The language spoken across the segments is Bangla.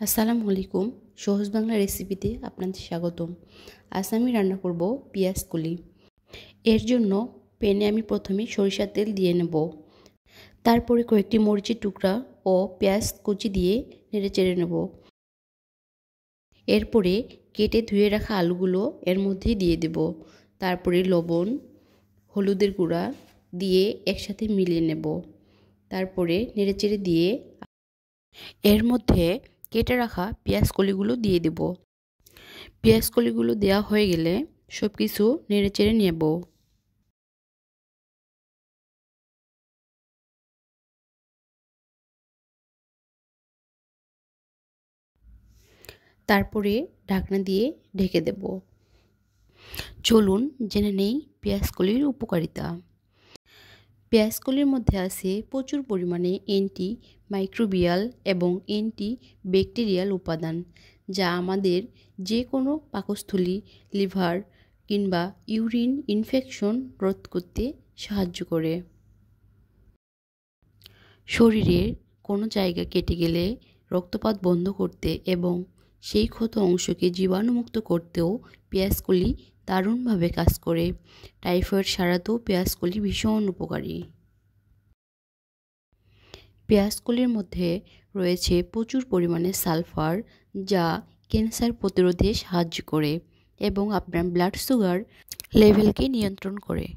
আসসালামু আলাইকুম। সহজ বাংলা রেসিপিতে আপনাদের স্বাগতম। আজ আমি রান্না করব পেঁয়াজ কলি। এর জন্য প্যানে আমি প্রথমে সরিষার তেল দিয়ে নেব। তারপরে কয়েকটি মরিচের টুকরা ও পেঁয়াজ কুচি দিয়ে নেড়েচেড়ে নেব। এরপরে কেটে ধুয়ে রাখা আলুগুলো এর মধ্যে দিয়ে দেব। তারপরে লবণ, হলুদের গুঁড়া দিয়ে একসাথে মিলিয়ে নেব। তারপরে নেড়েচেড়ে দিয়ে এর মধ্যে কেটে রাখা পেঁয়াজ কলিগুলো দিয়ে দেব। পেঁয়াজ কলিগুলো দেওয়া হয়ে গেলে সব কিছু নেড়েচেড়ে নেব। তারপরে ঢাকনা দিয়ে ঢেকে দেব। চলুন জেনে নেই পেঁয়াজ কলির উপকারিতা। পেঁয়াজ কলির মধ্যে আছে প্রচুর পরিমাণে অ্যান্টি মাইক্রোবিয়াল এবং অ্যান্টি ব্যাকটেরিয়াল উপাদান, যা আমাদের যে কোনো পাকস্থলী, লিভার কিংবা ইউরিন ইনফেকশন রোধ করতে সাহায্য করে। শরীরের কোনো জায়গা কেটে গেলে রক্তপাত বন্ধ করতে এবং সেই ক্ষত অংশকে জীবাণুমুক্ত করতেও পেঁয়াজকলি দারুণভাবে কাজ করে। টাইফয়েড সারাতেও পেঁয়াজকলি ভীষণ উপকারী। পেঁয়াজকলির মধ্যে রয়েছে প্রচুর পরিমাণে সালফার, যা ক্যান্সার প্রতিরোধে সাহায্য করে এবং আপনার ব্লাড সুগার লেভেলকে নিয়ন্ত্রণ করে।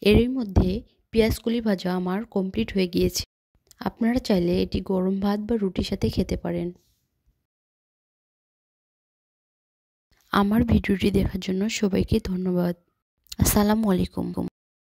এরই মধ্যে পেঁয়াজকলি ভাজা আমার কমপ্লিট হয়ে গিয়েছে। আপনারা চাইলে এটি গরম ভাত বা রুটির সাথে খেতে পারেন। আমার ভিডিওটি দেখার জন্য সবাইকে ধন্যবাদ। আসসালামু আলাইকুম।